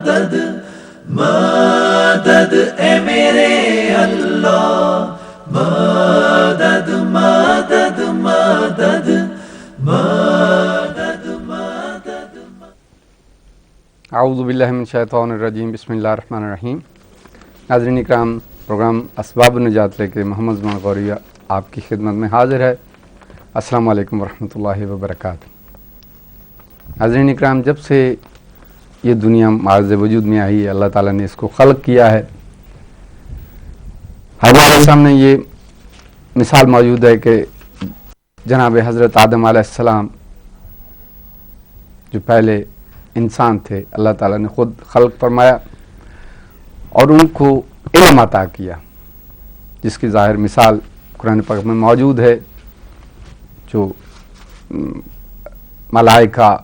مدد مدد اے میرے اللہ، مدد مدد مدد مدد مدد۔ اعوذ باللہ من الشیطان الرجیم، بسم اللہ الرحمن الرحیم۔ ناظرین اکرام، پروگرام اسباب النجات لے کے محمد زمان غوری آپ کی خدمت میں حاضر ہے۔ السلام علیکم ورحمۃ اللہ وبرکاتہ۔ ناظرین اکرام، جب سے یہ دنیا معرض وجود میں آئی ہے، اللہ تعالیٰ نے اس کو خلق کیا ہے، ہمارے سامنے یہ مثال موجود ہے کہ جناب حضرت آدم علیہ السلام جو پہلے انسان تھے، اللہ تعالیٰ نے خود خلق فرمایا اور ان کو علم عطا کیا، جس کی ظاہر مثال قرآن پاک میں موجود ہے۔ جو ملائکہ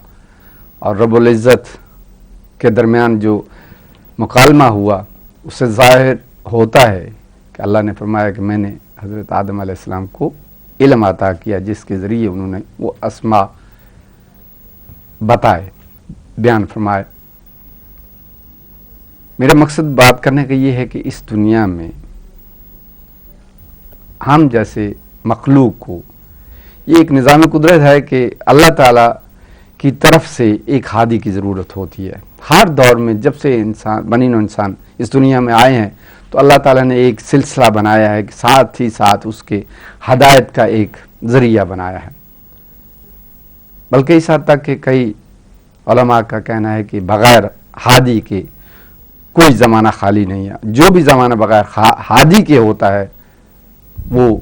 اور رب العزت کے درمیان جو مکالمہ ہوا، اس سے ظاہر ہوتا ہے کہ اللہ نے فرمایا کہ میں نے حضرت آدم علیہ السلام کو علم عطا کیا، جس کے ذریعے انہوں نے وہ اسماء بتائے، بیان فرمائے۔ میرا مقصد بات کرنے کا یہ ہے کہ اس دنیا میں ہم جیسے مخلوق کو یہ ایک نظام قدرت ہے کہ اللہ تعالیٰ کی طرف سے ایک ہادی کی ضرورت ہوتی ہے۔ ہر دور میں جب سے بنی نوع انسان اس دنیا میں آئے ہیں تو اللہ تعالیٰ نے ایک سلسلہ بنایا ہے، ساتھ ہی ساتھ اس کے ہدایت کا ایک ذریعہ بنایا ہے۔ بلکہ اس حد تک کہ کئی علماء کا کہنا ہے کہ بغیر ہادی کے کوئی زمانہ خالی نہیں ہے۔ جو بھی زمانہ بغیر ہادی کے ہوتا ہے وہ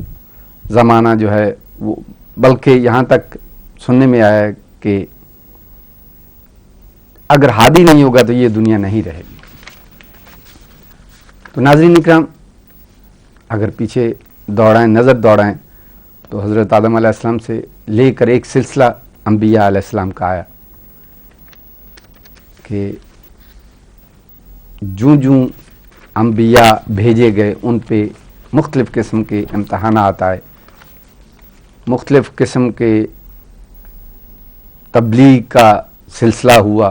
زمانہ جو ہے وہ، بلکہ یہاں تک سننے میں آیا ہے کہ اگر ہادی نہیں ہوگا تو یہ دنیا نہیں رہے گی۔ تو ناظرین اکرام، اگر پیچھے دوڑائیں، نظر دوڑائیں تو حضرت آدم علیہ السلام سے لے کر ایک سلسلہ انبیاء علیہ السلام کا آیا کہ جوں انبیاء بھیجے گئے ان پہ مختلف قسم کے امتحانات آئے، مختلف قسم کے تبلیغ کا سلسلہ ہوا،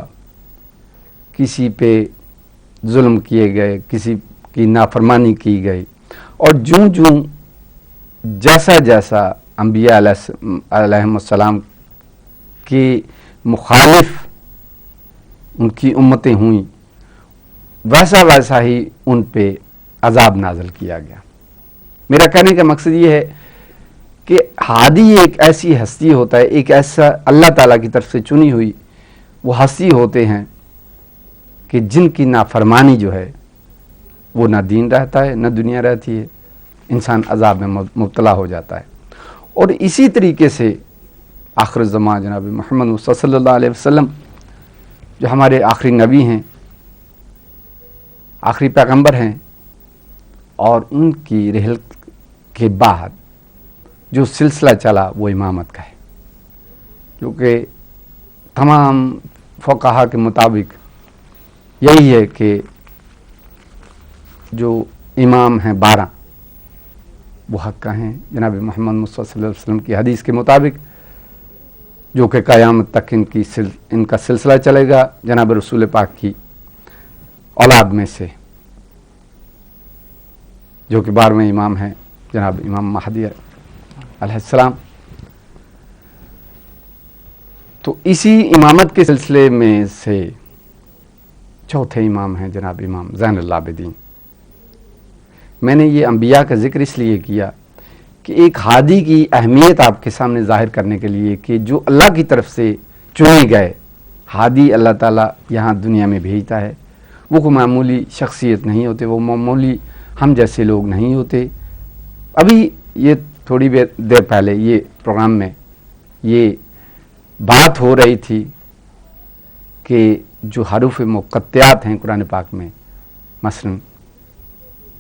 کسی پہ ظلم کیے گئے، کسی کی نافرمانی کی گئی، اور جوں جیسا جیسا انبیاء علیہ السلام کی مخالف ان کی امتیں ہوئیں، ویسا ہی ان پہ عذاب نازل کیا گیا۔ میرا کہنے کا مقصد یہ ہے کہ ہادی ایک ایسی ہستی ہوتا ہے، ایک ایسا اللہ تعالیٰ کی طرف سے چنی ہوئی وہ ہستی ہوتے ہیں کہ جن کی نافرمانی جو ہے وہ نہ دین رہتا ہے نہ دنیا رہتی ہے، انسان عذاب میں مبتلا ہو جاتا ہے۔ اور اسی طریقے سے آخر الزمان جناب محمد صلی اللہ علیہ وسلم جو ہمارے آخری نبی ہیں، آخری پیغمبر ہیں، اور ان کی رحلت کے بعد جو سلسلہ چلا وہ امامت کا ہے، کیونکہ تمام فقہا کے مطابق یہی ہے کہ جو امام ہیں 12 وہ حق کا ہیں، جناب محمد مصطفیٰ صلی اللہ علیہ وسلم کی حدیث کے مطابق، جو کہ قیامت تک ان کا سلسلہ چلے گا، جناب رسول پاک کی اولاد میں سے، جو کہ 12ویں امام ہیں جناب امام مہدی علیہ السلام۔ تو اسی امامت کے سلسلے میں سے چوتھے امام ہیں جناب امام زین العابدین۔ میں نے یہ انبیاء کا ذکر اس لیے کیا کہ ایک ہادی کی اہمیت آپ کے سامنے ظاہر کرنے کے لیے کہ جو اللہ کی طرف سے چنے گئے ہادی اللہ تعالیٰ یہاں دنیا میں بھیجتا ہے، وہ کوئی معمولی شخصیت نہیں ہوتے، وہ معمولی ہم جیسے لوگ نہیں ہوتے۔ ابھی یہ تھوڑی دیر پہلے یہ پروگرام میں یہ بات ہو رہی تھی کہ جو حروف مقطعات ہیں قرآن پاک میں، مثلا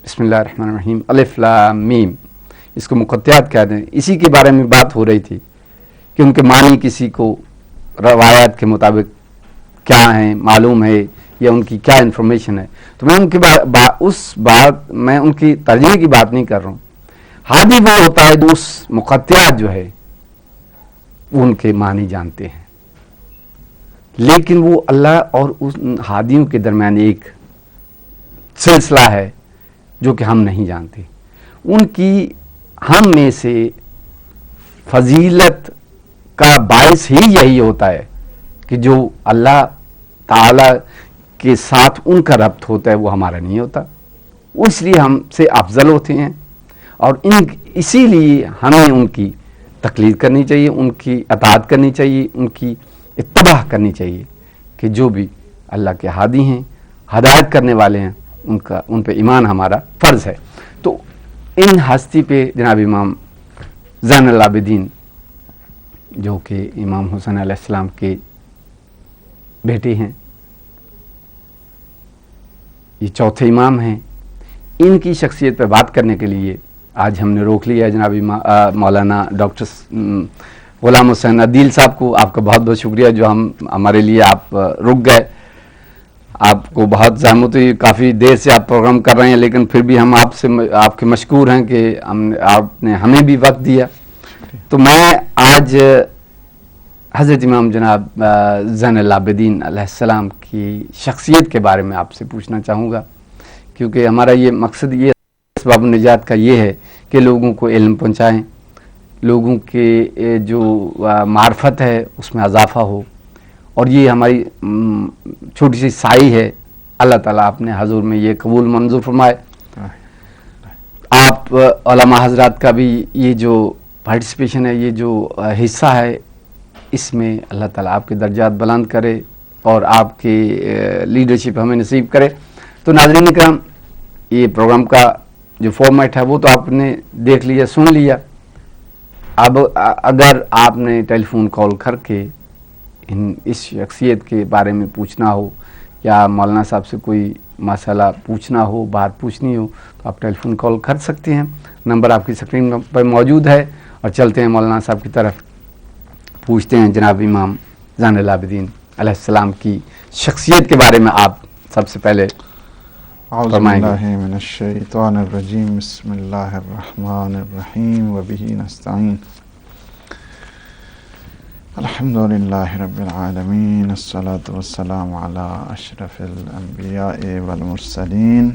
بسم اللہ الرحمن الرحیم، الف لام میم، اس کو مقطعات کہتے ہیں، اسی کے بارے میں بات ہو رہی تھی کہ ان کے معنی کسی کو روایات کے مطابق کیا ہیں معلوم ہے یا ان کی کیا انفارمیشن ہے۔ تو میں ان کی میں ان کی ترجمے کی بات نہیں کر رہا ہوں۔ ہادی وہ ہوتا ہے جو اس مقطعات جو ہے وہ ان کے معنی جانتے ہیں، لیکن وہ اللہ اور ان ہادیوں کے درمیان ایک سلسلہ ہے جو کہ ہم نہیں جانتے. ان کی ہم میں سے فضیلت کا باعث ہی یہی ہوتا ہے کہ جو اللہ تعالی کے ساتھ ان کا ربط ہوتا ہے وہ ہمارا نہیں ہوتا، وہ اس لیے ہم سے افضل ہوتے ہیں، اور اسی لیے ہمیں ان کی تقلید کرنی چاہیے، ان کی اطاعت کرنی چاہیے، ان کی اتباع کرنی چاہیے کہ جو بھی اللہ کے ہادی ہیں، ہدایت کرنے والے ہیں، ان پہ ایمان ہمارا فرض ہے. تو ان ہستی پہ جناب امام زین العابدین جو کہ امام حسین علیہ السلام کے بیٹے ہیں، یہ چوتھے امام ہیں، ان کی شخصیت پہ بات کرنے کے لیے آج ہم نے روک لیا ہے جناب مولانا ڈاکٹر غلام حسین عدیل صاحب کو. آپ کا بہت بہت شکریہ جو ہمارے لیے آپ رک گئے. آپ کو بہت زحمت ہوئی، کافی دیر سے آپ پروگرام کر رہے ہیں، لیکن پھر بھی ہم آپ کے مشکور ہیں کہ آپ نے ہمیں بھی وقت دیا. تو میں آج حضرت امام جناب زین العابدین علیہ السلام کی شخصیت کے بارے میں آپ سے پوچھنا چاہوں گا، کیونکہ ہمارا یہ مقصد، یہ اسباب النجات کا یہ ہے کہ لوگوں کو علم پہنچائیں، لوگوں کے جو معرفت ہے اس میں اضافہ ہو، اور یہ ہماری چھوٹی سی سائی ہے. اللہ تعالیٰ اپنے حضور میں یہ قبول منظور فرمائے. آپ علماء حضرات کا بھی یہ جو پارٹیسپیشن ہے، یہ جو حصہ ہے، اس میں اللہ تعالیٰ آپ کے درجات بلند کرے اور آپ کی لیڈرشپ ہمیں نصیب کرے. تو ناظرین کرام، یہ پروگرام کا جو فارمیٹ ہے وہ تو آپ نے دیکھ لیا، سن لیا. اب اگر آپ نے ٹیلی فون کال کر کے اس شخصیت کے بارے میں پوچھنا ہو یا مولانا صاحب سے کوئی مسئلہ پوچھنا ہو، بات پوچھنی ہو، تو آپ ٹیلی فون کال کر سکتے ہیں. نمبر آپ کی اسکرین پر موجود ہے، اور چلتے ہیں مولانا صاحب کی طرف، پوچھتے ہیں جناب امام زین العابدین علیہ السلام کی شخصیت کے بارے میں آپ سب سے پہلے فرمائیں گے. اعوذ باللہ من الشیطان الرجیم، بسم اللہ الرحمن الرحیم، وبہ نستعین. الحمد للہ رب العالمین، الصلاة والسلام علی اشرف الانبیاء والمرسلین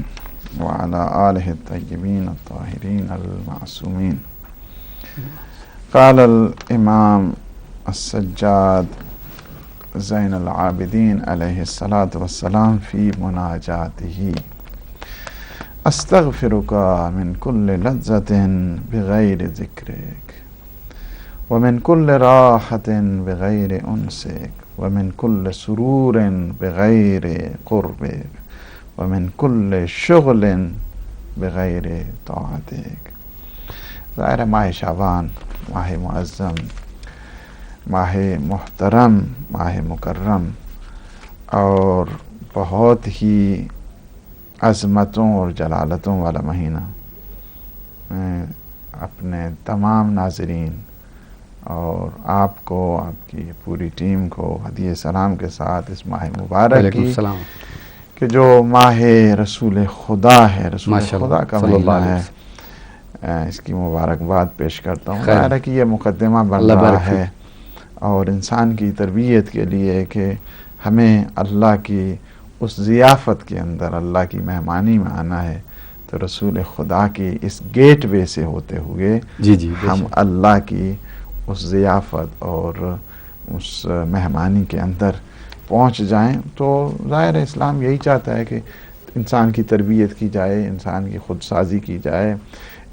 وعلی آلہ الطیبین الطاہرین المعصومین. قال الامام السجاد زین العابدین علیہ الصلاة والسلام فی مناجاتہ: استغفرک من کل لذۃ بغیر ذکرک، ومن کل راحۃ بغیر انسک، ومن کل سرور بغیر قربک، ومن کل شغل بغیر طاعتک. ظاہر ماہ شعبان، ماہ معظم، ماہ محترم، ماہ مکرم، اور بہت ہی عظمتوں اور جلالتوں والا مہینہ. میں اپنے تمام ناظرین اور آپ کو، آپ کی پوری ٹیم کو ہدیہ سلام کے ساتھ اس ماہ مبارک کی، کہ جو ماہ رسول خدا ہے، رسول خدا کا مہینہ ہے، اس کی مبارکباد پیش کرتا ہوں. ظاہر ہے کہ یہ مقدمہ بن رہا ہے اور انسان کی تربیت کے لیے کہ ہمیں اللہ کی اس ضیافت کے اندر، اللہ کی مہمانی میں آنا ہے، تو رسول خدا کی اس گیٹ وے سے ہوتے ہوئے ہم اللہ کی اس ضیافت اور اس مہمانی کے اندر پہنچ جائیں. تو ظاہر اسلام یہی چاہتا ہے کہ انسان کی تربیت کی جائے، انسان کی خود سازی کی جائے،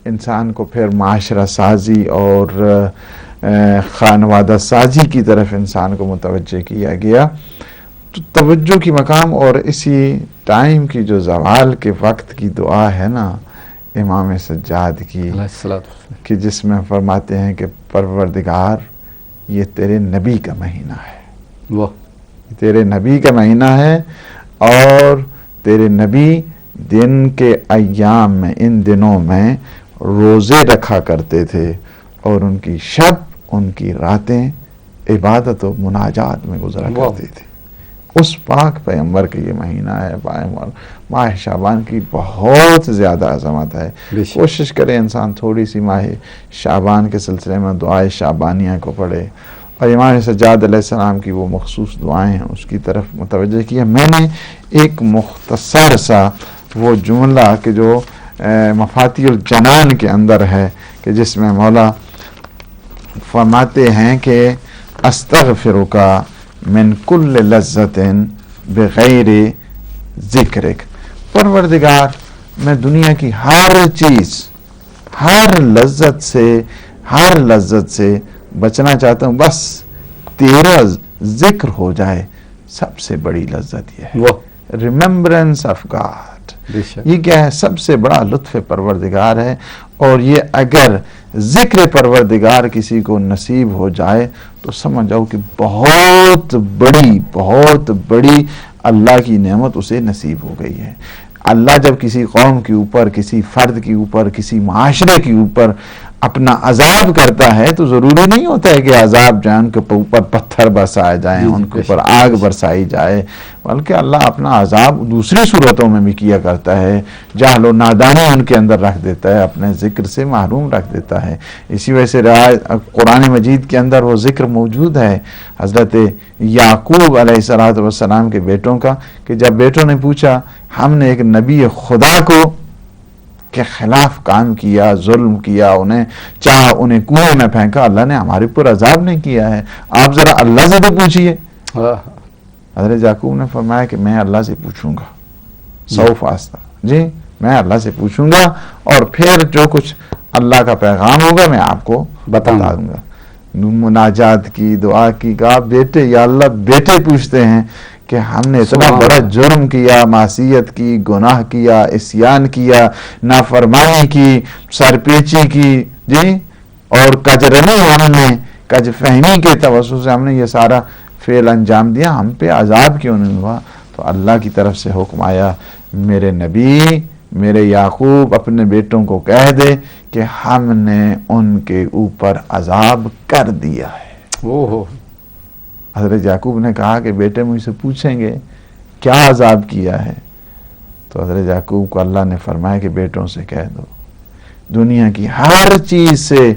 انسان کو پھر معاشرہ سازی اور خانوادہ سازی کی طرف انسان کو متوجہ کیا گیا. تو توجہ کی مقام اور اسی ٹائم کی جو زوال کے وقت کی دعا ہے نا امام سجاد کی، کہ جس میں فرماتے ہیں کہ پروردگار یہ تیرے نبی کا مہینہ ہے، تیرے نبی کا مہینہ ہے، اور تیرے نبی دن کے ایام میں، ان دنوں میں روزے رکھا کرتے تھے، اور ان کی شب، ان کی راتیں عبادت و مناجات میں گزرا کرتی تھی. اس پاک پیغمبر کا یہ مہینہ ہے. ماہ شعبان کی بہت زیادہ عظمت ہے. کوشش کرے انسان تھوڑی سی ماہ شعبان کے سلسلے میں دعائے شعبانیہ کو پڑھے، اور امام سجاد علیہ السلام کی وہ مخصوص دعائیں ہیں اس کی طرف متوجہ کیا. میں نے ایک مختصر سا وہ جملہ کہ جو مفاتیح الجنان کے اندر ہے کہ جس میں مولا فرماتے ہیں کہ استغفرک من کل لذت بغیر ذکرک، پروردگار میں دنیا کی ہر چیز، ہر لذت سے بچنا چاہتا ہوں، بس تیرا ذکر ہو جائے. سب سے بڑی لذت یہ ہے، ریممبرنس آف گاڈ. یہ کیا ہے؟ سب سے بڑا لطف پروردگار ہے. اور یہ اگر ذکر پروردگار کسی کو نصیب ہو جائے تو سمجھ جاؤ کہ بہت بڑی اللہ کی نعمت اسے نصیب ہو گئی ہے. اللہ جب کسی قوم کے اوپر، کسی فرد کے اوپر، کسی معاشرے کے اوپر اپنا عذاب کرتا ہے تو ضروری نہیں ہوتا ہے کہ عذاب جو ہے ان کے اوپر پتھر برسائے جائیں، ان کے اوپر آگ برسائی جائے، بلکہ اللہ اپنا عذاب دوسری صورتوں میں بھی کیا کرتا ہے. جہل و نادانی ان کے اندر رکھ دیتا ہے، اپنے ذکر سے محروم رکھ دیتا ہے. اسی وجہ سے قرآن مجید کے اندر وہ ذکر موجود ہے حضرت یعقوب علیہ السلام کے بیٹوں کا، کہ جب بیٹوں نے پوچھا ہم نے ایک نبی خدا کو کے خلاف کام کیا، ظلم کیا، انہیں کنویں میں پھینکا، اللہ نے ہمارے اوپر عذاب نہیں کیا ہے، آپ ذرا اللہ سے تو پوچھئے. حضرت یعقوب نے فرمایا کہ میں اللہ سے پوچھوں گا، سوف آستہ، جی میں اللہ سے پوچھوں گا اور پھر جو کچھ اللہ کا پیغام ہوگا میں آپ کو بتا دوں گا. مناجات کی، دعا کی، کہا بیٹے یا اللہ، بیٹے پوچھتے ہیں کہ ہم نے اتنا بڑا جرم کیا، معصیت کی، گناہ کیا، عصیان کیا، نافرمانی کی، سرپیچی کی، جی، اور کجرنی، ہم نے کج فہمی کے توسط سے ہم نے یہ سارا فعل انجام دیا، ہم پہ عذاب کیوں نہیں ہوا؟ تو اللہ کی طرف سے حکم آیا، میرے نبی، میرے یعقوب اپنے بیٹوں کو کہہ دے کہ ہم نے ان کے اوپر عذاب کر دیا ہے. حضرت یعقوب نے کہا کہ بیٹے مجھ سے پوچھیں گے کیا عذاب کیا ہے، تو حضرت یعقوب کو اللہ نے فرمایا کہ بیٹوں سے کہہ دو دنیا کی ہر چیز سے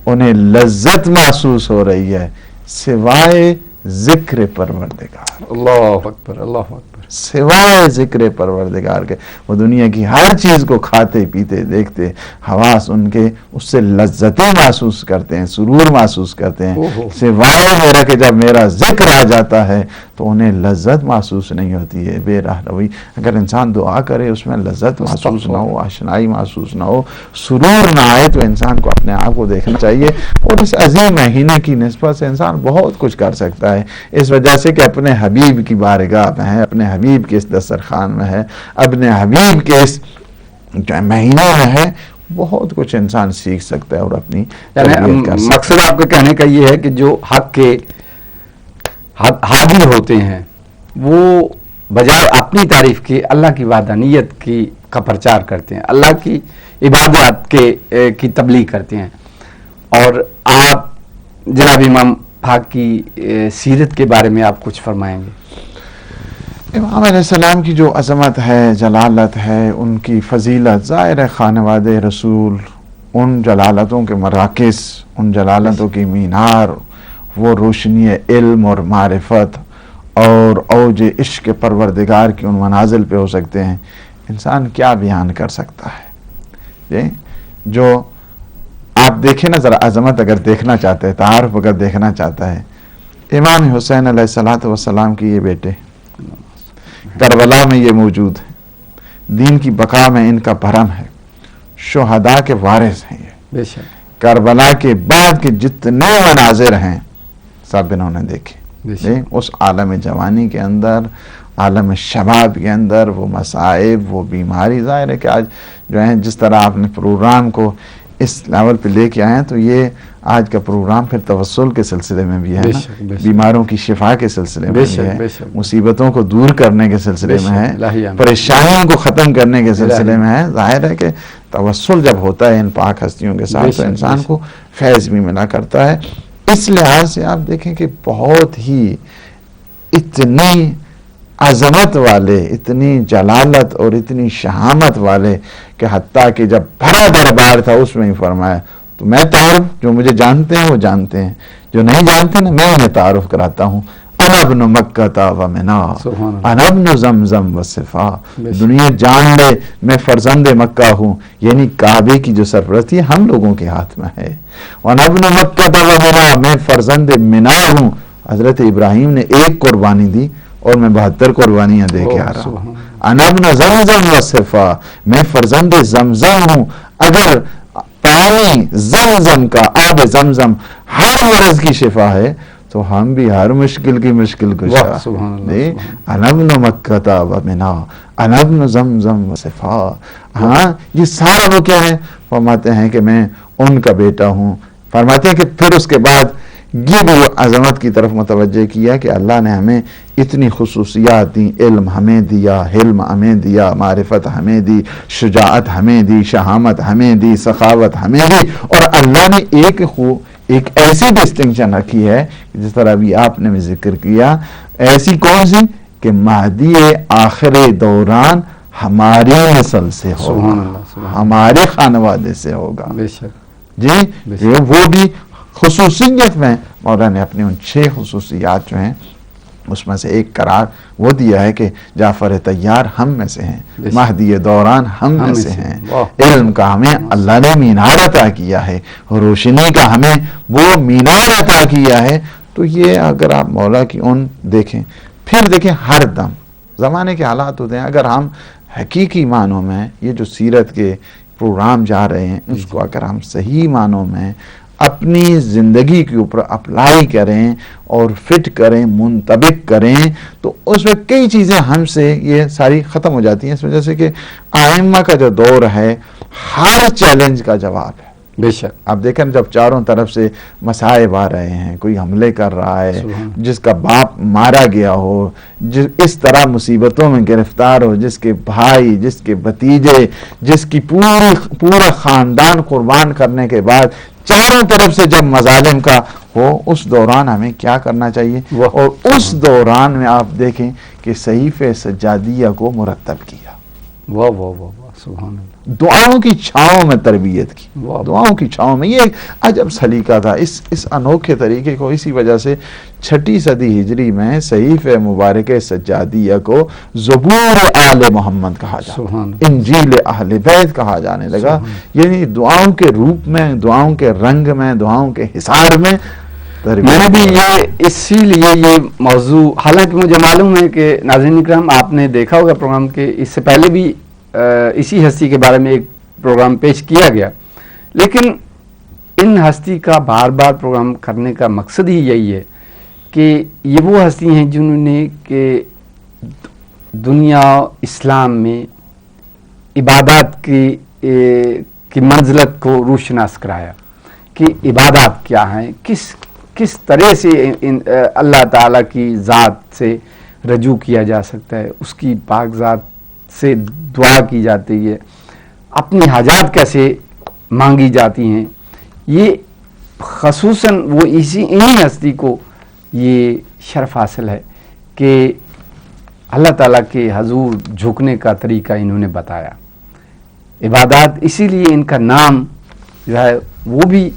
انہیں لذت محسوس ہو رہی ہے سوائے ذکر پروردگار. اللہ اکبر، اللہ اکبر. سوائے ذکر پروردگار کے وہ دنیا کی ہر چیز کو کھاتے پیتے دیکھتے، حواس ان کے اس سے لذتیں محسوس کرتے ہیں، سرور محسوس کرتے ہیں، سوائے میرا کہ جب میرا ذکر آ جاتا ہے تو انہیں لذت محسوس نہیں ہوتی ہے. بے راہ روی، اگر انسان دعا کرے اس میں لذت محسوس نہ ہو، آشنائی محسوس نہ ہو، سرور نہ آئے تو انسان کو اپنے آپ کو دیکھنا چاہیے. اور اس عظیم مہینے کی نسبت سے انسان بہت کچھ کر سکتا ہے، اس وجہ سے کہ اپنے حبیب کی بارگاہ میں ہے، اپنے حبیب کے اس دسترخوان میں ہے، اپنے حبیب کے اس مہینے میں ہے، بہت کچھ انسان سیکھ سکتا ہے اور اپنی مقصد آپ کے کہنے کا یہ ہے کہ جو حق کے حاضر ہوتے ہیں وہ بجائے اپنی تعریف کے اللہ کی وحدانیت کا پرچار کرتے ہیں، اللہ کی عبادت کی تبلیغ کرتے ہیں. اور آپ جناب امام پاک کی سیرت کے بارے میں آپ کچھ فرمائیں گے؟ امام علیہ السلام کی جو عظمت ہے، جلالت ہے، ان کی فضیلت، ظاہر ہے خانواد رسول ان جلالتوں کے مراکز، ان جلالتوں کی مینار، وہ روشنی علم اور معرفت اور اوج عشق پروردگار کی ان منازل پہ ہو سکتے ہیں. انسان کیا بیان کر سکتا ہے؟ جو آپ دیکھیں نا ذرا عظمت اگر دیکھنا چاہتے ہیں، تعارف اگر دیکھنا چاہتا ہے، امام حسین علیہ السلام کی یہ بیٹے کربلا میں یہ موجود ہے، دین کی بقا میں ان کا بھرم ہے، شہداء کے وارث ہیں یہ. کربلا کے بعد کے جتنے مناظر ہیں سب انہوں نے دیکھے. اس عالم جوانی کے اندر، عالم شباب کے اندر وہ مصائب، وہ بیماری، ظاہر ہے کہ آج جو ہے جس طرح آپ نے پروگرام کو اس لیول پہ لے کے آئے ہیں تو یہ آج کا پروگرام پھر توسل کے سلسلے میں بھی ہے نا، بیماروں کی شفا کے سلسلے میں بھی ہے، مصیبتوں کو دور کرنے کے سلسلے میں ہے، پریشانیوں کو ختم کرنے کے سلسلے میں ہے. ظاہر ہے کہ توسل جب ہوتا ہے ان پاک ہستیوں کے ساتھ تو انسان کو فیض بھی ملا کرتا ہے. اس لحاظ سے آپ دیکھیں کہ بہت ہی اتنی عظمت والے، اتنی جلالت اور اتنی شہامت والے کہ حتیٰ کہ جب بھرا دربار تھا اس میں ہی فرمایا تو میں تعارف، جو مجھے جانتے ہیں وہ جانتے ہیں، جو نہیں جانتے نا میں انہیں تعارف کراتا ہوں. انا ابن مکہ و منا، انا ابن زمزم و صفا. دنیا جان لے میں فرزند مکہ ہوں، یعنی کعبے کی جو سرپرستی ہم لوگوں کے ہاتھ میں ہے. انا ابن مکہ و منا، میں فرزند منا ہوں. حضرت ابراہیم نے ایک قربانی دی اور میں 72 قربانیاں دے کے آ رہا ہوں. انا ابن زمزم و صفا، میں فرزند زمزم ہوں. اگر پانی زمزم کا، آب زمزم ہر مرض کی شفا ہے تو ہم بھی ہر مشکل کی مشکل کشا. انا ابن مکہ و منا، انا ابن زمزم و صفا. ہاں یہ سارا وہ کیا ہے؟ فرماتے ہیں کہ میں ان کا بیٹا ہوں. فرماتے ہیں کہ پھر اس کے بعد یہ بھی عظمت کی طرف متوجہ کیا کہ اللہ نے ہمیں اتنی خصوصیات دی. علم ہمیں دیا، حلم ہمیں دیا، معرفت ہمیں دی، شجاعت ہمیں دی، شہامت ہمیں دی، سخاوت ہمیں دی. اور اللہ نے ایک ایسی ڈسٹنکشن رکھی ہے جس طرح ابھی آپ نے بھی ذکر کیا. ایسی کون سی؟ کہ مہدی آخر دوران ہماری نسل سے ہوگا، ہمارے خانوادے سے ہوگا. جی وہ بھی خصوصیت میں مولا نے اپنی ان 6 خصوصیات جو ہیں اس میں سے ایک قرار وہ دیا ہے کہ جعفر طیار ہم میں سے ہیں، مہدی دوران ہم میں سے ہیں. علم کا ہمیں اللہ نے مینار عطا کیا ہے، روشنی کا ہمیں وہ مینار عطا کیا ہے. تو یہ اگر آپ مولا کی ان دیکھیں، پھر دیکھیں ہر دم زمانے کے حالات ہوتے ہیں. اگر ہم حقیقی معنوں میں یہ جو سیرت کے پروگرام جا رہے ہیں اس کو اگر ہم صحیح معنوں میں اپنی زندگی کے اوپر اپلائی کریں اور فٹ کریں، منطبق کریں، تو اس میں کئی چیزیں ہم سے یہ ساری ختم ہو جاتی ہیں. اس وجہ سے کہ آئمہ کا جو دور ہے ہر چیلنج کا جواب ہے. بے شک آپ دیکھیں جب چاروں طرف سے مصائب آ رہے ہیں، کوئی حملے کر رہا ہے، جس کا باپ مارا گیا ہو، اس طرح مصیبتوں میں گرفتار ہو، جس کے بھائی، جس کے بھتیجے، جس کی پورا خاندان قربان کرنے کے بعد چاروں طرف سے جب مظالم کا ہو، اس دوران ہمیں کیا کرنا چاہیے؟ اور اس دوران میں آپ دیکھیں کہ صحیفہ سجادیہ کو مرتب کیا. واہ واہ واہ واہ، سبحان اللہ. دعاؤں کی چھاؤں میں تربیت کی، دعاؤں کی چھاؤں میں. یہ ایک عجب سلیقہ تھا. اس انوکھے طریقے کو اسی وجہ سے 6 صدی ہجری میں صحیفہ مبارک سجادیہ کو زبور آل محمد کہا جاتا، انجیل اہل بیت کہا جانے لگا. یعنی دعاؤں کے روپ میں، دعاؤں کے رنگ میں، دعاؤں کے حصار میں. میں نے بھی یہ اسی لیے یہ موضوع، حالانکہ مجھے معلوم ہے کہ ناظرین اکرام آپ نے دیکھا ہوگا پروگرام کے اس سے پہلے بھی اسی ہستی کے بارے میں ایک پروگرام پیش کیا گیا، لیکن ان ہستی کا بار بار پروگرام کرنے کا مقصد ہی یہی ہے کہ یہ وہ ہستی ہیں جنہوں نے کہ دنیا اسلام میں عبادات کی منزلت کو روشناس کرایا کہ عبادات کیا ہیں، کس طرح سے اللہ تعالیٰ کی ذات سے رجوع کیا جا سکتا ہے، اس کی پاک ذات سے دعا کی جاتی ہے، اپنی حاجات کیسے مانگی جاتی ہیں. یہ خصوصاً وہ انہی ہستی کو یہ شرف حاصل ہے کہ اللہ تعالیٰ کے حضور جھکنے کا طریقہ انہوں نے بتایا. عبادات اسی لیے ان کا نام جو ہے وہ بھی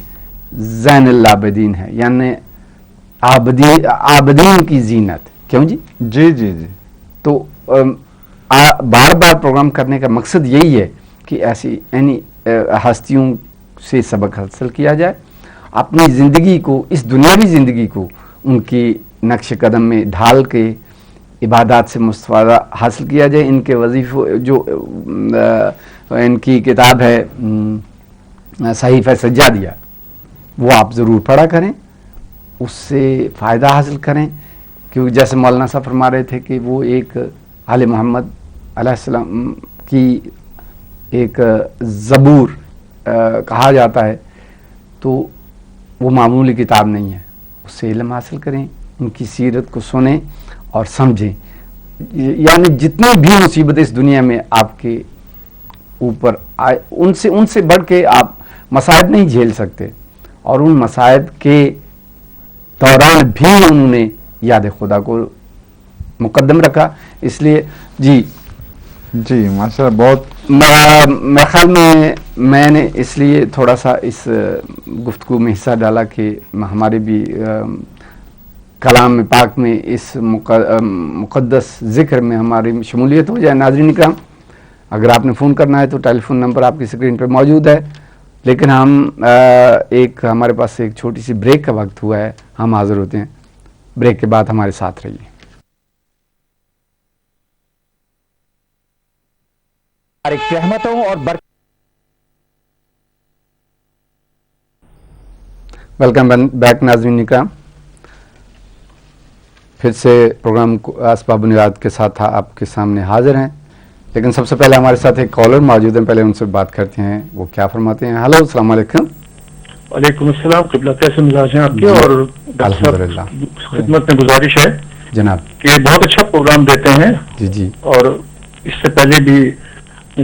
زین العابدین ہے، یعنی عابدین کی زینت. کیوں جی؟ جی جی جی. تو بار بار پروگرام کرنے کا مقصد یہی ہے کہ ایسی ہستیوں سے سبق حاصل کیا جائے، اپنی زندگی کو، اس دنیاوی زندگی کو ان کی نقش قدم میں ڈھال کے عبادات سے مستفادہ حاصل کیا جائے. ان کے وظیفے جو ان کی کتاب ہے صحیفہ سجادیہ، وہ آپ ضرور پڑھا کریں، اس سے فائدہ حاصل کریں. کیونکہ جیسے مولانا صاحب فرما رہے تھے کہ وہ ایک آل محمد علیہ السلام کی ایک زبور کہا جاتا ہے، تو وہ معمولی کتاب نہیں ہے. اس سے علم حاصل کریں، ان کی سیرت کو سنیں اور سمجھیں. یعنی جتنی بھی مصیبتیں اس دنیا میں آپ کے اوپر آئے، ان سے بڑھ کے آپ مصائب نہیں جھیل سکتے، اور ان مصائب کے دوران بھی انہوں نے یاد خدا کو مقدم رکھا. اس لیے جی جی ماشاء اللہ بہت میرے خیال میں میں نے اس لیے تھوڑا سا اس گفتگو میں حصہ ڈالا کہ ہمارے بھی کلام پاک میں اس مقدس ذکر میں ہماری شمولیت ہو جائے. ناظرین کرام، اگر آپ نے فون کرنا ہے تو ٹیلی فون نمبر آپ کی اسکرین پہ موجود ہے، لیکن ہم ہمارے پاس ایک چھوٹی سی بریک کا وقت ہوا ہے. ہم حاضر ہوتے ہیں بریک کے بعد. ہمارے ساتھ رہیے. رحمتوں اور ویلکم بیک ناظرین کرام. پھر سے پروگرام اسباب بنیاد کے ساتھ آپ کے سامنے حاضر ہیں، لیکن سب سے پہلے ہمارے ساتھ ایک کالر موجود ہیں. پہلے ان سے بات کرتے ہیں وہ کیا فرماتے ہیں. ہلو، السلام علیکم. وعلیکم السلام. قبلہ کیسے مزاج ہیں آپ کے؟ اور ڈاکٹر الحمدللہ. صاحب خدمت میں گزارش ہے جناب. کہ بہت اچھا پروگرام دیتے ہیں، جی جی. اور اس سے پہلے بھی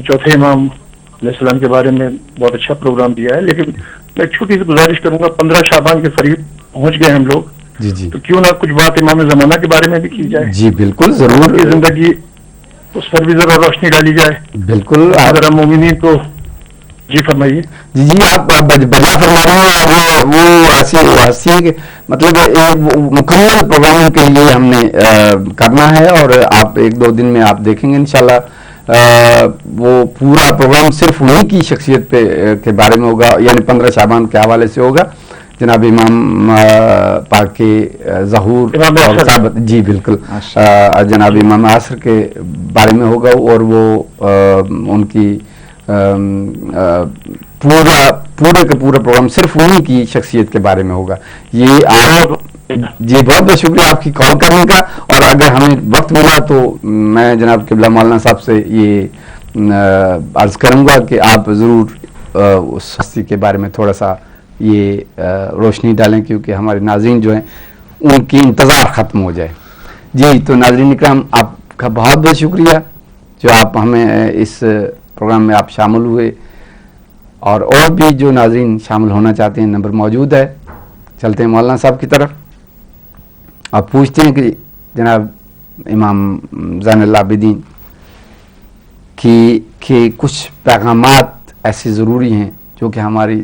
چوتھے امام علیہ السلام کے بارے میں بہت اچھا پروگرام دیا ہے. لیکن میں ایک چھوٹی سی گزارش کروں گا، 15 شعبان کے قریب پہنچ گئے ہم لوگ، جی جی تو کیوں نہ کچھ بات امام زمانہ کے بارے میں بھی کی جائے. جی بالکل ضرور. کی زندگی اس پر بھی ذرا روشنی ڈالی جائے. بالکل. ذرا مومنین کو جی فرمائیے. جی جی آپ بجا فرما رہے ہیں. وہ ایسی ہستی ہے کہ مطلب مکمل پروگراموں کے لیے ہم نے کرنا ہے، اور آپ 1-2 دن میں آپ دیکھیں گے انشاءاللہ وہ پورا پروگرام صرف انہیں کی شخصیت کے بارے میں ہوگا، یعنی 15 شعبان کے حوالے سے ہوگا. جناب امام پاک کے ظہور اور ثابت، جی بالکل، جناب امام عصر کے بارے میں ہوگا، اور وہ ان کی پورے کا پورا پروگرام صرف انہیں کی شخصیت کے بارے میں ہوگا. یہ آپ جی بہت بہت شکریہ آپ کی کال کرنے کا. اور اگر ہمیں وقت ملا تو میں جناب قبلہ مولانا صاحب سے یہ عرض کروں گا کہ آپ ضرور اس ہستی کے بارے میں تھوڑا سا یہ روشنی ڈالیں، کیونکہ ہمارے ناظرین جو ہیں ان کی انتظار ختم ہو جائے. جی تو ناظرین اکرام، آپ کا بہت بہت شکریہ جو آپ ہمیں اس پروگرام میں آپ شامل ہوئے، اور بھی جو ناظرین شامل ہونا چاہتے ہیں نمبر موجود ہے. چلتے ہیں مولانا صاحب کی طرف. آپ پوچھتے ہیں کہ جناب امام زین العابدین کہ کچھ پیغامات ایسے ضروری ہیں جو کہ ہماری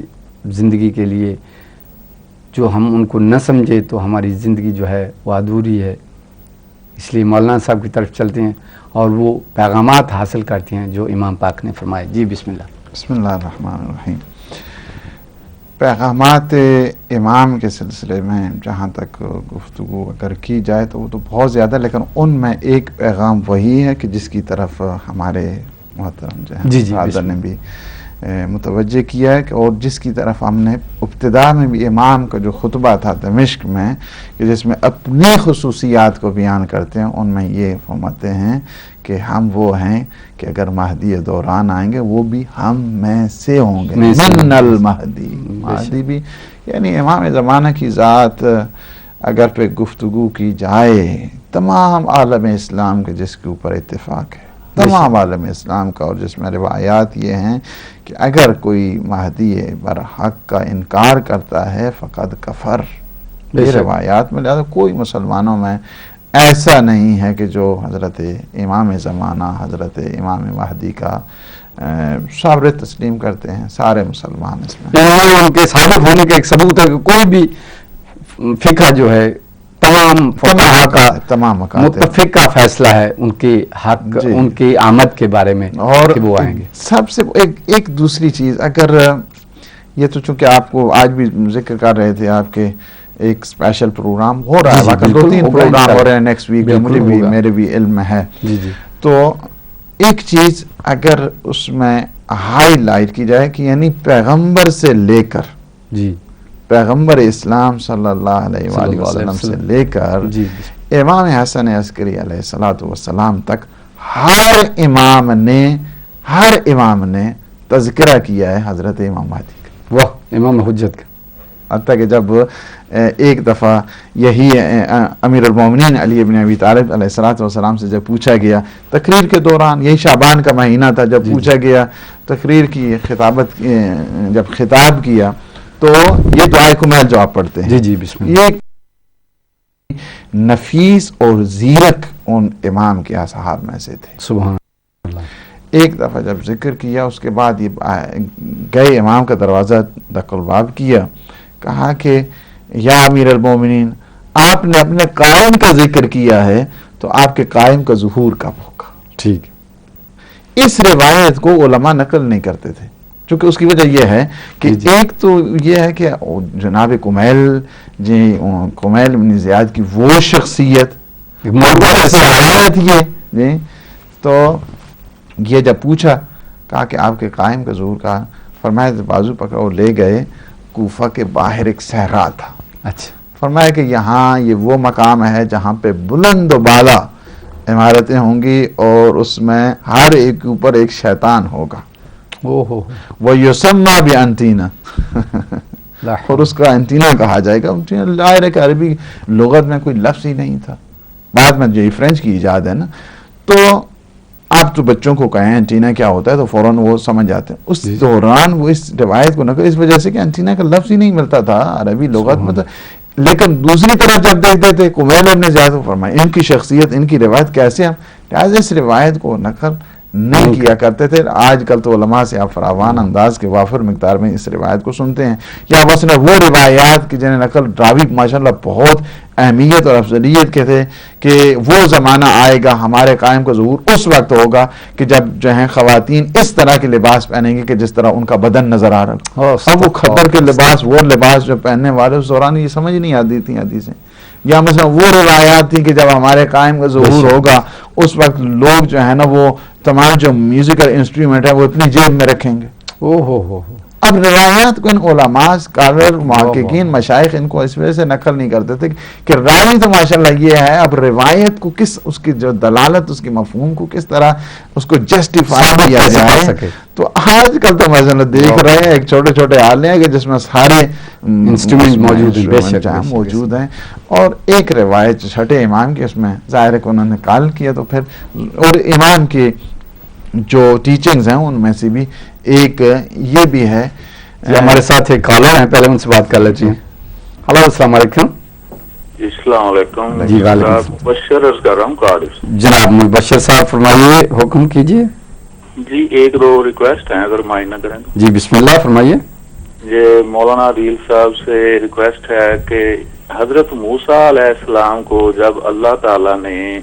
زندگی کے لیے، جو ہم ان کو نہ سمجھے تو ہماری زندگی جو ہے وہ ادھوری ہے. اس لیے مولانا صاحب کی طرف چلتے ہیں اور وہ پیغامات حاصل کرتے ہیں جو امام پاک نے فرمائے. جی بسم اللہ. بسم اللہ الرحمن الرحیم. پیغامات امام کے سلسلے میں جہاں تک گفتگو اگر کی جائے تو وہ تو بہت زیادہ، لیکن ان میں ایک پیغام وہی ہے کہ جس کی طرف ہمارے محترم جو جی ہیں نے بھی متوجہ کیا ہے، اور جس کی طرف ہم نے ابتدا میں بھی امام کا جو خطبہ تھا دمشق میں، کہ جس میں اپنی خصوصیات کو بیان کرتے ہیں، ان میں یہ فرماتے ہیں کہ ہم وہ ہیں کہ اگر مہدی دوران آئیں گے وہ بھی ہم میں سے ہوں گے. من المہدی، مہدی بھی یعنی امام زمانہ کی ذات اگر پہ گفتگو کی جائے تمام عالم اسلام کے جس کے اوپر اتفاق ہے، تمام عالم اسلام کا، اور جس میں روایات یہ ہیں کہ اگر کوئی مہدی برحق کا انکار کرتا ہے فقد کفر. یہ روایات میں لہذا کوئی مسلمانوں میں ایسا نہیں ہے کہ جو حضرت امام زمانہ، حضرت امام مہدی کا صبر تسلیم کرتے ہیں. سارے مسلمان اس میں ان کے ثابت ہونے کا ایک ثبوت ہے کہ کوئی بھی فقہ جو ہے تمام متفق کا فیصلہ ہے ان کے حق، ان کی آمد کے بارے میں، اور وہ آئیں گے. سب سے ایک دوسری چیز، اگر یہ تو چونکہ آپ کو آج بھی بھی کر رہے تھے آپ کے ایک اسپیشل پروگرام ہو رہا ہے، 2-3 پروگرام ہو رہے ہیں نیکسٹ ویک، مجھے بھی میرے بھی علم میں ہے. تو ایک چیز اگر اس میں ہائی لائٹ کی جائے کہ یعنی پیغمبر سے لے کر پیغمبر اسلام صلی اللہ علیہ وآلہ وسلم سے لے کر امام حسن عسکری علیہ السلام تک ہر امام نے تذکرہ کیا ہے حضرت امام مہدی کا. واہ، امام حجت کا. حتیٰ کہ جب ایک دفعہ یہی امیر المومنین علی بن ابی طالب علیہ السلام سے جب پوچھا گیا تقریر کے دوران، یہی شعبان کا مہینہ تھا، جب پوچھا گیا تقریر کی جب خطاب کیا تو یہ دعائے کمیل جو آپ پڑھتے ہیں، جی بسم اللہ، یہ نفیس اور زیرک ان امام کے اصحاب میں سے تھے. سبحان اللہ. ایک دفعہ جب ذکر کیا اس کے بعد یہ گئے امام کا دروازہ دق الباب کیا، کہا کہ یا امیر المومنین، آپ نے اپنے قائم کا ذکر کیا ہے تو آپ کے قائم کا ظہور کب ہوگا؟ ٹھیک. اس روایت کو علماء نقل نہیں کرتے تھے، چونکہ اس کی وجہ یہ ہے کہ ایک تو یہ ہے کہ جناب کمیل بن زیاد کی وہ شخصیت یہ تو یہ جب پوچھا، کہا کہ آپ کے قائم کا ظہور کا، فرمایا بازو پکڑا وہ لے گئے کوفہ کے باہر ایک صحرا تھا. اچھا. فرمایا کہ یہاں یہ وہ مقام ہے جہاں پہ بلند و بالا عمارتیں ہوں گی اور اس میں ہر ایک کے اوپر ایک شیطان ہوگا. وہ یسمى بانتینا، اور اس کا انتینا کہا جائے گا. ظاہر ہے کہ عربی لغت میں کوئی لفظ ہی نہیں تھا، بعد میں جو فرینچ کی ایجاد ہے نا، تو آپ تو بچوں کو کہیں انٹینا کیا ہوتا ہے تو فوراً وہ سمجھ جاتے ہیں. اس دوران وہ اس روایت کو نقل اس وجہ سے کہ انٹینا کا لفظ ہی نہیں ملتا تھا عربی لغت میں. تو لیکن دوسری طرف جب دیکھتے تھے کمیل ابن زیاد کو، فرمایا ان کی شخصیت، ان کی روایت کیسے ہم لہٰذا اس روایت کو نقل نہیں کیا کرتے تھے. آج کل تو علماء سے آپ فراوان انداز کے وافر مقدار میں اس روایت کو سنتے ہیں، یا بس وہ روایات کی جنہیں نقل راوی ماشاءاللہ بہت اہمیت اور افضلیت کے تھے کہ وہ زمانہ آئے گا، ہمارے قائم کا ظہور اس وقت ہوگا کہ جب جو ہیں خواتین اس طرح کے لباس پہنیں گے کہ جس طرح ان کا بدن نظر آ رہا. اب وہ خطر کے لباس، وہ لباس جو پہننے والے اس دوران یہ سمجھ نہیں آتی تھی حدیثیں، یا مثلا وہ روایات تھی کہ جب ہمارے قائم کا ظہور ہوگا اس وقت لوگ جو ہے نا وہ تمام جو میوزیکل انسٹرومنٹ ہے وہ اپنی جیب میں رکھیں گے. اب روایات کو ان علماء، اسکالر، محققین، مشائخ ان کو اس وجہ سے نقل نہیں کرتے تھے کہ راوی تو ماشاءاللہ یہ ہے، اب روایت کو کس، اس کی جو دلالت، اس کی مفہوم کو کس طرح اس کو جسٹیفائی کیا جائے. تو آج کل تو ماشاءاللہ دیکھ رہے ہیں ایک چھوٹے چھوٹے آلے ہیں کہ جس میں سارے انسٹرومنٹ موجود ہیں. اور ایک روایت چھٹے امام کی اس میں ظاہر ہے کہ انہوں نے قال کیا، تو پھر اور امام کے جو ٹیچنگز ہیں ان میں سے بھی ایک یہ بھی ہے. ہمارے ساتھ ایک کالر ہیں، پہلے ان سے بات کر لیتے ہیں. ہلو، السلام علیکم. السلام علیکم. جی وعلیکم السلام. مبشر عرض کر رہا ہوں کارڈ سے. جناب مبشر صاحب فرمائیے، حکم کیجیے. جی ایک دو ریکویسٹ ہیں اگر مائنڈ نہ کریں. جی بسم اللہ فرمائیے. یہ مولانا عدیل صاحب سے ریکویسٹ ہے کہ حضرت موسیٰ علیہ السلام کو جب اللہ تعالیٰ نے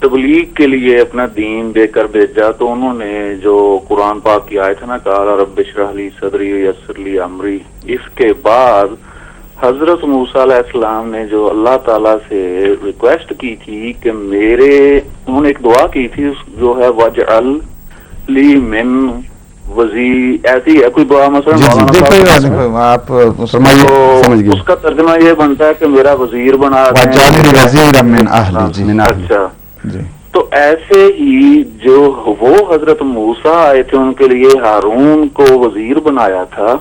تبلیغ کے لیے اپنا دین دے کر بھیجا تو انہوں نے جو قرآن پاک کی آیت ہے نا، قال رب اشرح لی صدری ویسر لی امری، اس کے بعد حضرت موسیٰ علیہ السلام نے جو اللہ تعالیٰ سے ریکویسٹ کی تھی کہ انہوں نے ایک دعا کی تھی جو ہے وجعل لی من وزیر، ایسی ہے کوئی دعا مثلا آپ اس کا ترجمہ یہ بنتا ہے کہ میرا وزیر بنا دیں. اچھا، تو ایسے ہی جو وہ حضرت موسیٰ آئے تھے ان کے لیے ہارون کو وزیر بنایا تھا،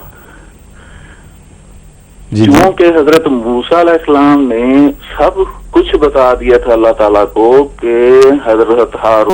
کیونکہ حضرت موسیٰ علیہ السلام نے سب کچھ بتا دیا تھا اللہ تعالیٰ کو کہ حضرت ہارون